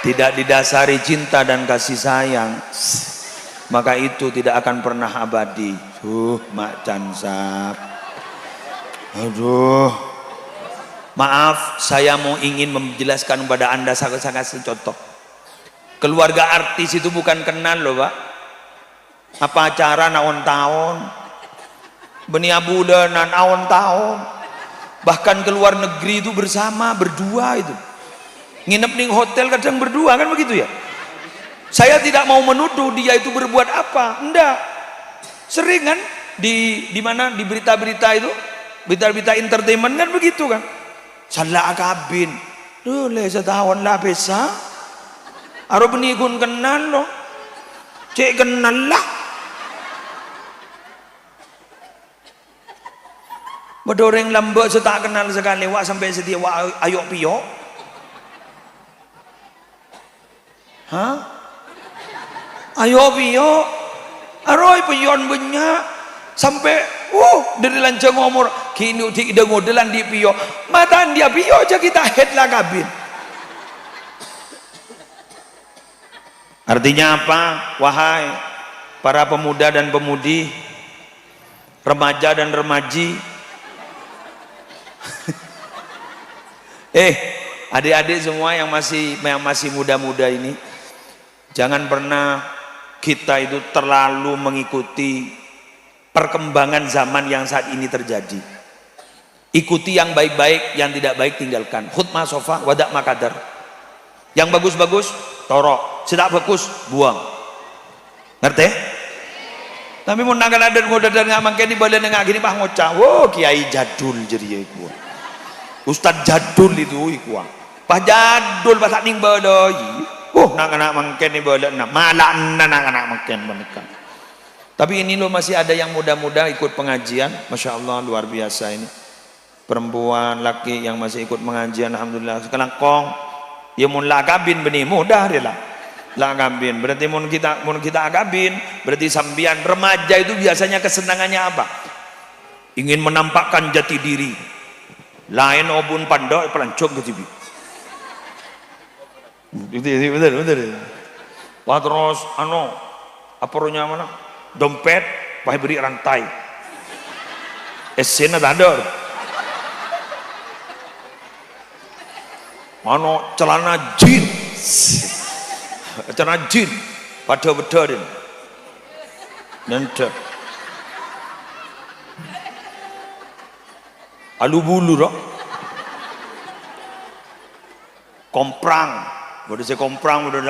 tidak didasari cinta dan kasih sayang maka itu tidak akan pernah abadi. Mak Cansap aduh maaf saya mau ingin menjelaskan kepada anda saya kasih contoh keluarga artis itu bukan kenal loh pak apa acara naon tahun benia buda naon tahun bahkan keluar negeri itu bersama berdua itu nginep di hotel kadang berdua kan begitu ya. Saya tidak mau menuduh dia itu berbuat apa, enggak. Sering kan di mana di berita-berita itu, berita-berita entertainment kan begitu kan. Salah akabin, le setahun lah pesa. Aro benikun kenal loh, cek kenal lah. Bedoreng lambak setak kenal sekali, wak sampai setia wak ayok piyo. Hah? Ayo piyo aroy piyon banyak sampai dari lancang umur kini utik ida modelan di piyo mataan dia piyo aja kita head lah kabin artinya apa wahai para pemuda dan pemudi remaja dan remaji adik-adik semua yang masih muda-muda ini jangan pernah kita itu terlalu mengikuti perkembangan zaman yang saat ini terjadi. Ikuti yang baik-baik, yang tidak baik tinggalkan. Khutmah sofa wadak makadar. Yang bagus-bagus torok, tidak bagus buang. Ngerti? Tapi mau naga ada ngoda dan nggak mungkin di badan nggak gini pak ngocah. Wow kiai jadul jadi iku. Ustad jadul itu iku. Pak jadul pas ning badai. Nak mungkin ni boleh nak malah nak mungkin menikah. Tapi ini loh masih ada yang muda-muda ikut pengajian, masya Allah luar biasa ini. Perempuan, laki yang masih ikut pengajian, alhamdulillah. Sekarang kong, ya mun lah kabin benih mudah dia lah. Lah kabin, berarti mun kita kabin, berarti sambian remaja itu biasanya kesenangannya apa? Ingin menampakkan jati diri. Lain obun pandai pelancong ke TV. Betul. Wah terus apa rohnya mana dompet pakai beri rantai esena tandor mana celana jin pada bedarin nanti alu bulu roh komprang bodoh saya komprang bodoh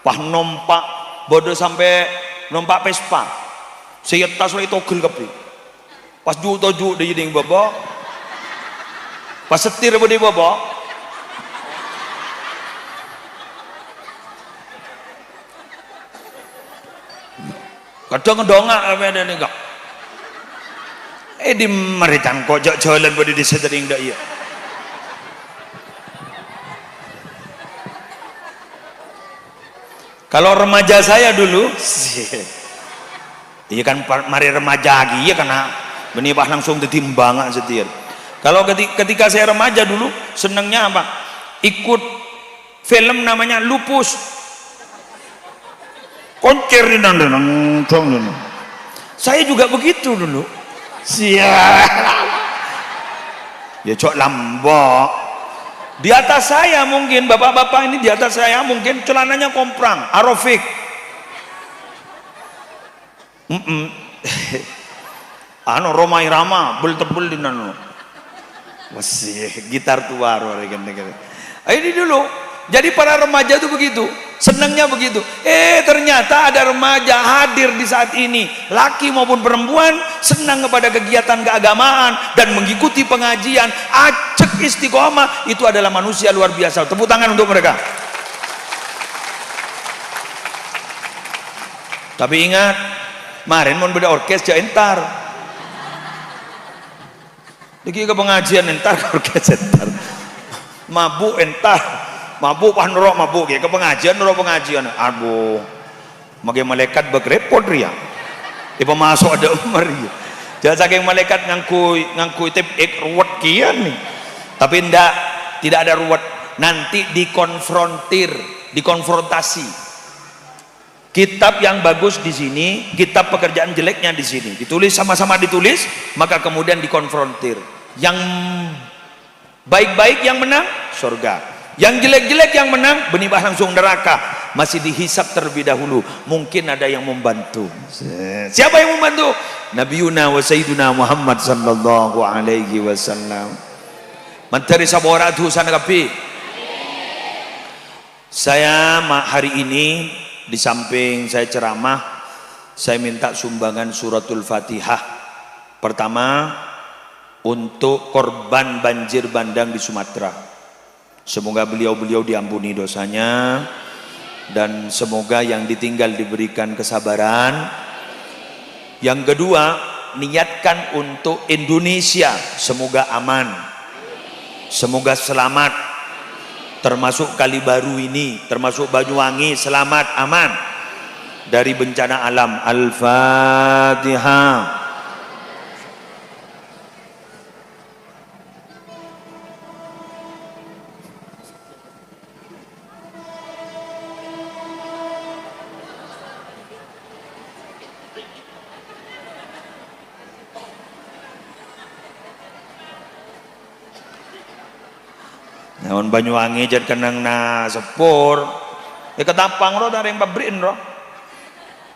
pas nompak bodoh sampai nompak Vespa saya tas lagi togel kapi pas juk dia jadi baba pas setir bodoh baba kadang ngedongak apa ada nih kak di maritan kok jalan bodoh di setering dah iya. Kalau remaja saya dulu, iya kan mari remaja lagi ya karena benih pas langsung ditimbang setir. Kalau ketika saya remaja dulu senangnya apa? Ikut film namanya Lupus. Koncer di nonton. Saya juga begitu dulu. Siap. Ya cok lambok. Di atas saya mungkin bapak-bapak ini di atas saya mungkin celananya komprang arofik Roma Irama tebel di nano masih gitar tua ini dulu Jadi para remaja itu begitu, senangnya begitu. Ternyata ada remaja hadir di saat ini, laki maupun perempuan, senang kepada kegiatan keagamaan dan mengikuti pengajian, acek istiqomah. Itu adalah manusia luar biasa. Tepuk tangan untuk mereka. Tapi ingat, kemarin mau beda orkes ja entar. Diki ke pengajian entar ke orkes entar. Mabuk entar. Mabuk panrok mabuk ke pengajian aduh mage malaikat begrepot ria tiba masuk ada umar ya jangan saking malaikat ngangkui tip ruwet kian nih tapi tidak ada ruwet nanti dikonfrontasi kitab yang bagus di sini kitab pekerjaan jeleknya di sini ditulis sama-sama ditulis maka kemudian dikonfrontir yang baik-baik yang menang surga yang jelek-jelek yang menang benibah langsung neraka masih dihisap terlebih dahulu mungkin ada yang membantu siapa yang membantu Nabiuna wa Sayyiduna Muhammad sallallahu alaihi wasallam menteri saboratu sana kapi saya hari ini di samping saya ceramah saya minta sumbangan suratul Fatihah pertama untuk korban banjir bandang di Sumatera. Semoga beliau-beliau diampuni dosanya dan semoga yang ditinggal diberikan kesabaran. Yang kedua, niatkan untuk Indonesia semoga aman, semoga selamat, termasuk Kali Baru ini, termasuk Banyuwangi selamat aman dari bencana alam. Al-Fatihah. Naon Banyuwangi jan kenang na sepur Ketapang roh dari yang pabrikin roh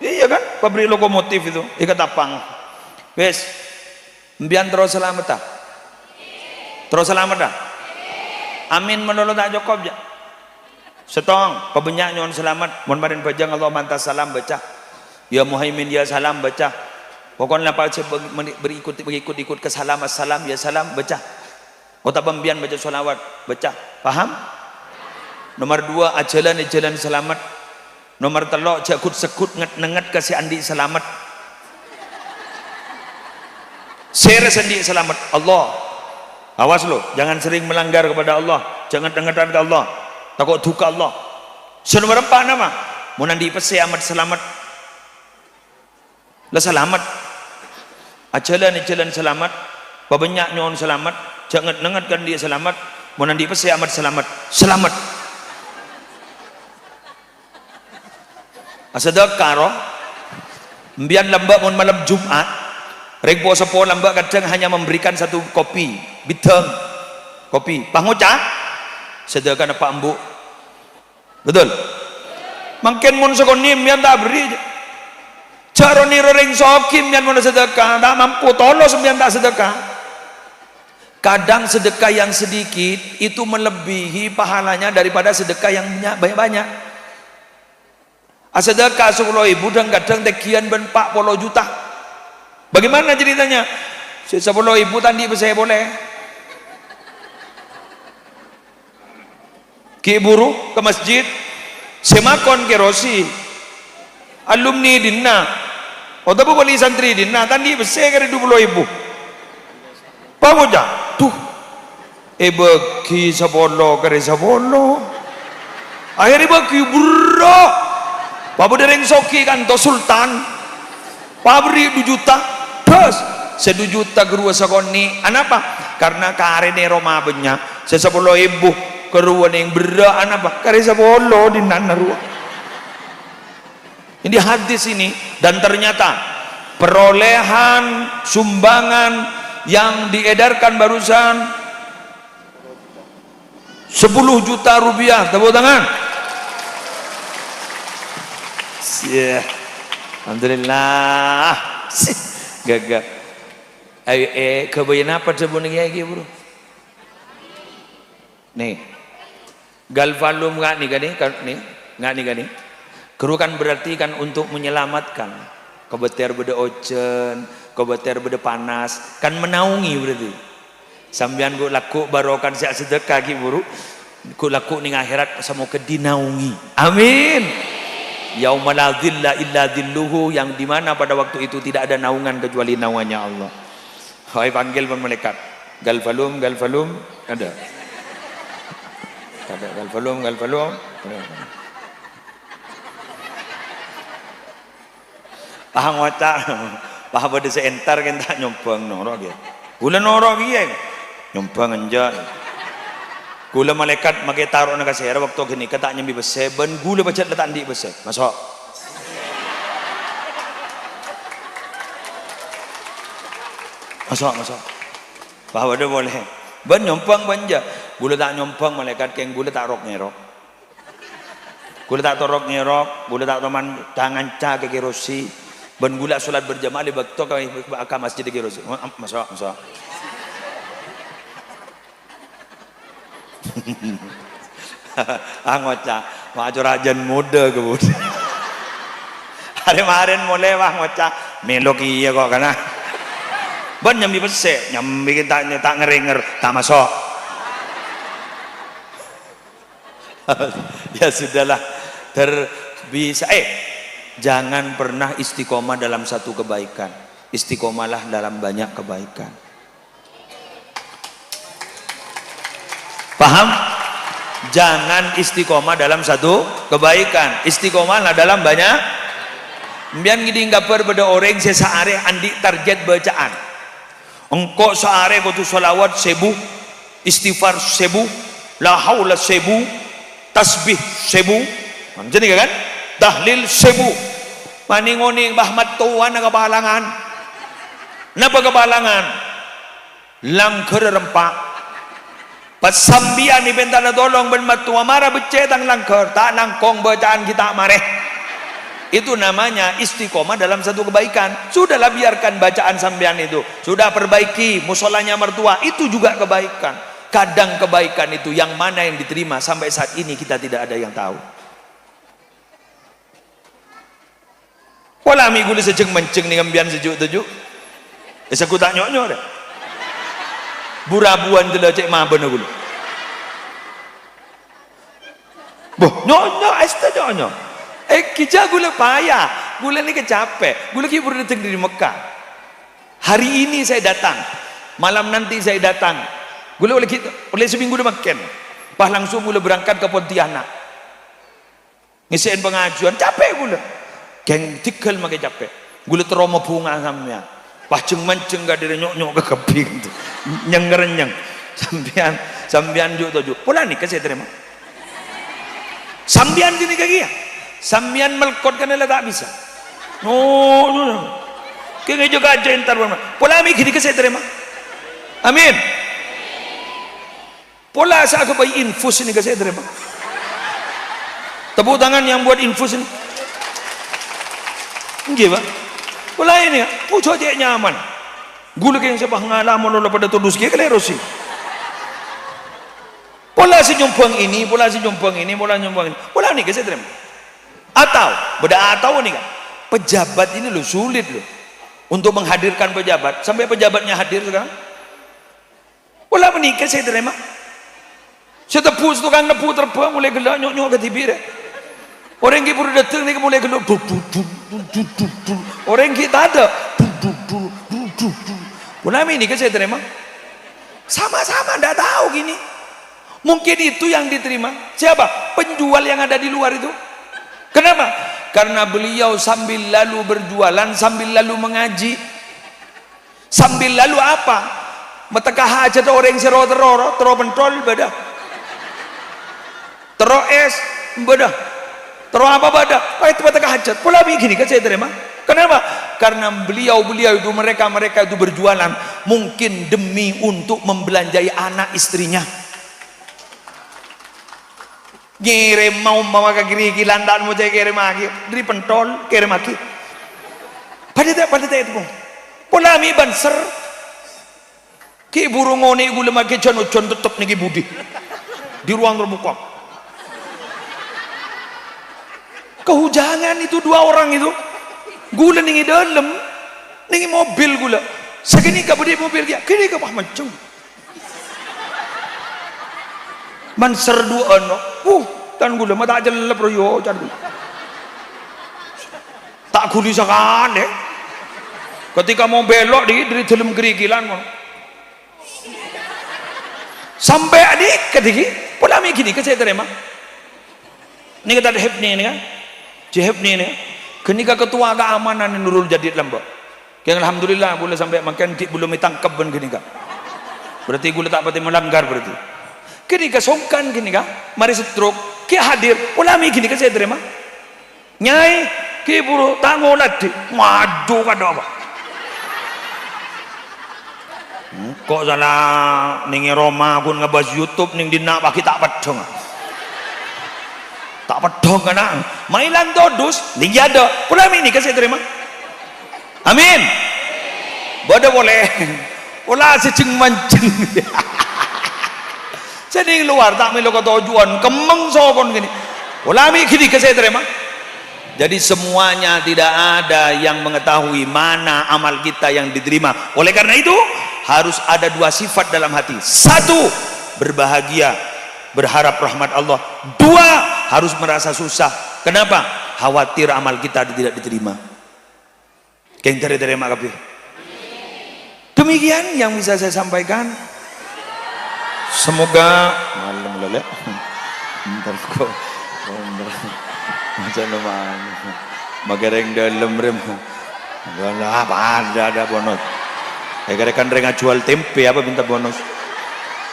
iya kan pabrik lokomotif itu Ketapang wes mbian terus selamat tak terus selamat tak amin menurut tak Jokob ya setong pebenyak nyon selamat mohon marin bajang Allah mantas salam baca ya Muhaimin ya salam baca pokoknya apa berikut ke salam assalam ya salam baca kota pembian baca sholawat baca paham nomor 2 ajalan selamat nomor 3 jakut sekut nget kasih andi selamat share sendi selamat Allah awas lo jangan sering melanggar kepada Allah jangan dengeran ke Allah takut duka Allah nomor 4 nama mau nandi pesi amat selamat lah selamat ajalan selamat babanyak nyon selamat jangan nengatkan dia selamat mau nanti pasti amat selamat asadakah roh mbian lambak mau malam Jumat rek po sepo lambak kadang hanya memberikan satu kopi biteng kopi panguca sedekah apa ambu betul makin mun sekoni mbian tak beri caroni ring sokim mbian mun sedekah tak mampu tolos mbian tak sedekah. Kadang sedekah yang sedikit itu melebihi pahalanya daripada sedekah yang banyak-banyak. Sedekah 10.000 dan kadang tekian ben 40 juta. Bagaimana ceritanya? 10.000 tadi saya boleh. Ki buru ke masjid, semakon ke rosi. Alumni dinna. Atau beli santri dinna tadi saya kira 20.000. Pamoja. Tuh bagi sabolo kare sabolo akhirnya bagi bro babu dereng soki kan to sultan pabri 2 juta terus 1 juta gerua sakoni anapa karena karene Roma benya 10.000 keruan yang bera anapa kare sabolo di nanarua ini hadis ini dan ternyata perolehan sumbangan yang diedarkan barusan 10 juta rupiah tepuk tangan alhamdulillah gagak kebayang apa sebelum ini bro nih Galvalum nggak nih nih nggak nih kerukan berarti kan untuk menyelamatkan kebeter beda ocen kebeter beda panas kan menaungi berarti sambian gue laku barokan siak sedekah ki buru gue laku ning akhirat sama ke dinaungi amin yauma la dhilla illa dhilluhu yang dimana pada waktu itu tidak ada naungan kecuali naungannya Allah. Hai panggil malaikat galvalum ada galvalum pahang waca paham pada seentar kan tak nyombang norok ya gula norok ya nyombang anjay gula malaikat makai taruh nak kasih waktu gini kata nyambi bese ben gula baca letak di bese masuk bahwa ada boleh ben nyompang banja gula tak nyompang malaikat keng gula tak rok nyerok gula tak torok nyerok gula tak teman tangan ca ke kerosi ben gula solat berjamaah di waktu ke masjid ke kerosi masuk ngoca maju rajan muda kemudian hari kemarin mulai ngoca melok iya kok karena ban nyambi pesek nyambi tak ngerenger tak masuk ya sudahlah terbisa jangan pernah istiqomah dalam satu kebaikan istiqomahlah dalam banyak kebaikan paham jangan istiqomah dalam satu kebaikan istiqomahlah dalam banyak mbian ngidinggaper beda orang sesaare andi target bacaan engkau seare kutu salawat 1000 istighfar 1000 la haula 1000 tasbih 1000 macam ni kan tahlil 1000 maningoni bahmat tuan kebalangan napa kebalangan langker rempak pas sambian ni bentana tolong ben matua marah becetang langker tak nangkong bacaan kita mareh itu namanya istiqomah dalam satu kebaikan sudahlah biarkan bacaan sambian itu sudah perbaiki musolanya mertua itu juga kebaikan kadang kebaikan itu yang mana yang diterima sampai saat ini kita tidak ada yang tahu wala mi guli sejeng menceng ni ngambian sejuk tujuk esaku tak nyok-nyok dah burabuan jela cek ma bener gulu boh nyok-nyok asta nyok-nyok kita gula payah gula ni kecapek gula ki baru datang dari Mekah hari ini saya datang malam nanti saya datang gula oleh seminggu dah makan pas langsung gula berangkat ke Pontianak ngisiin pengajuan capek gula geng tikel makai capek gula teroma bunga samnya pas ceng-menceng gak ada nyok-nyok ke keping tu nyeng-renyeng sambian juk tuju pola ni kasih terima sambian gini kaki ya sambian melkot kan tak bisa kaya juga aja entar pola mi gini kasih terima amin pola saya aku bayi infus ini kasih terima tepuk tangan yang buat infus ini gimana pola ini pucuk dia nyaman gula yang sebab ngalaman lo pada tulus dia kelerosi pola si jumpang ini pola ni kasih terima atau nih kan pejabat ini lo sulit lo untuk menghadirkan pejabat sampai pejabatnya hadir sekarang pola menikah saya terima saya tepus tukang nepu terbang mulai gelak nyok-nyok ke tibir orang yang baru datang ni mulai gelak orang kita ada pola menikah saya terima sama-sama ndak tahu gini mungkin itu yang diterima siapa penjual yang ada di luar itu kenapa karena beliau sambil lalu berjualan sambil lalu mengaji sambil lalu apa metekah aja orang sero tero pentol beda tero es beda tero apa beda itu metekah hajat pola begini kan saya terima kenapa karena beliau itu mereka itu berjualan mungkin demi untuk membelanjai anak istrinya ngirim mau ke kiri landan mau kirim lagi dari pentol kirim lagi pada tak itu pola mi banser ki burung ngoni gula make jon tetep niki budi di ruang terbuka Kehujangan itu dua orang itu. Gula ningi dalam, ningi mobil gula. Segini ka budi mobil dia, kini ka pah macam. Man serduan, tan gula mata jelek royo can gula. Tak guli sakane. Ketika mau belok dari dalam gerigilan mon. Sampai adik ketika pola mi gini ke saya terima. Ini kata hep ni kan. Jehep ni ketika ketua keamanan Nurul Jadid lamba. Yang alhamdulillah boleh sampai makan belum ditangkap ben gini kak. Berarti gula tak pati melanggar berarti. Ketika songkan gini kak, mari stroke, ki hadir, pola mi gini ke saya terima. Nyai, ki buru tangolat, maju kada apa. Kok salah ningi Roma pun ngebahas YouTube ning dina baki tak pedong. Tak pedong kana. Mailang todus ning ada. Pula ini kasih terima. Amin. Boleh. Pula seceng mancing. Jadi luar tak melo tujuan kemeng sokon gini. Pula mi gini kasih terima. Jadi semuanya tidak ada yang mengetahui mana amal kita yang diterima. Oleh karena itu harus ada dua sifat dalam hati. Satu, berbahagia, berharap rahmat Allah. Dua, harus merasa susah. Kenapa? Khawatir amal kita tidak diterima. Keng terima kabeh. Demikian yang bisa saya sampaikan. Semoga malam lelek. Bentar kok. Macam mana? Magereng dalam rem. Apa ada bonus. Rekan renga jual tempe apa minta bonus.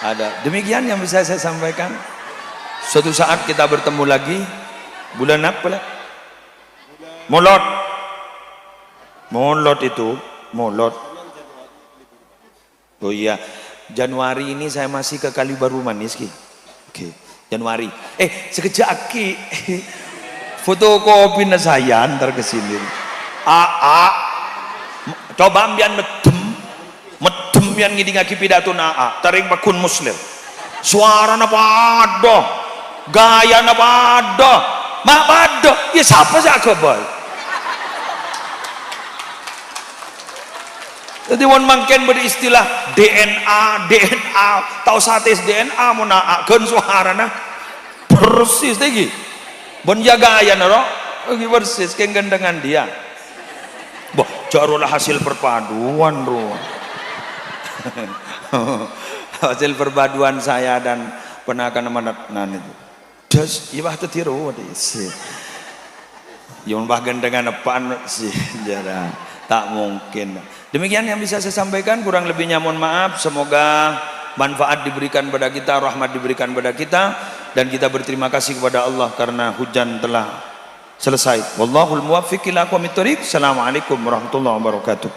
Ada. Demikian yang bisa saya sampaikan. Suatu saat kita bertemu lagi. Bulan apa lah? Molot. Molot itu. Molot. Oh iya. Januari ini saya masih ke Kalibaru Manis ki. Oke. Januari. Sekejap ki. Fotokopi na saya antar ke sini. Coba ambian medem yang ngidi ngaki pidato na taring bakun muslim. Suara na pada, gaya na pada, mak pada. Ya siapa sih akabal? Jadi wan mangken beristilah DNA, tahu satis DNA mau na kan suara na persis lagi. Bon jaga ya naro, lagi persis keng gandengan dia. Boh, jarulah hasil perpaduan bro. Hasil perpaduan saya dan penakan amanat itu. Das, iya tuh tiru deh. Yang bagian dengan apaan sih, jara tak mungkin. Demikian yang bisa saya sampaikan. Kurang lebihnya mohon maaf. Semoga manfaat diberikan pada kita, rahmat diberikan pada kita, dan kita berterima kasih kepada Allah karena hujan telah selesai. Wallahul muwaffiq ila aqwamit thoriq. Assalamualaikum warahmatullahi wabarakatuh.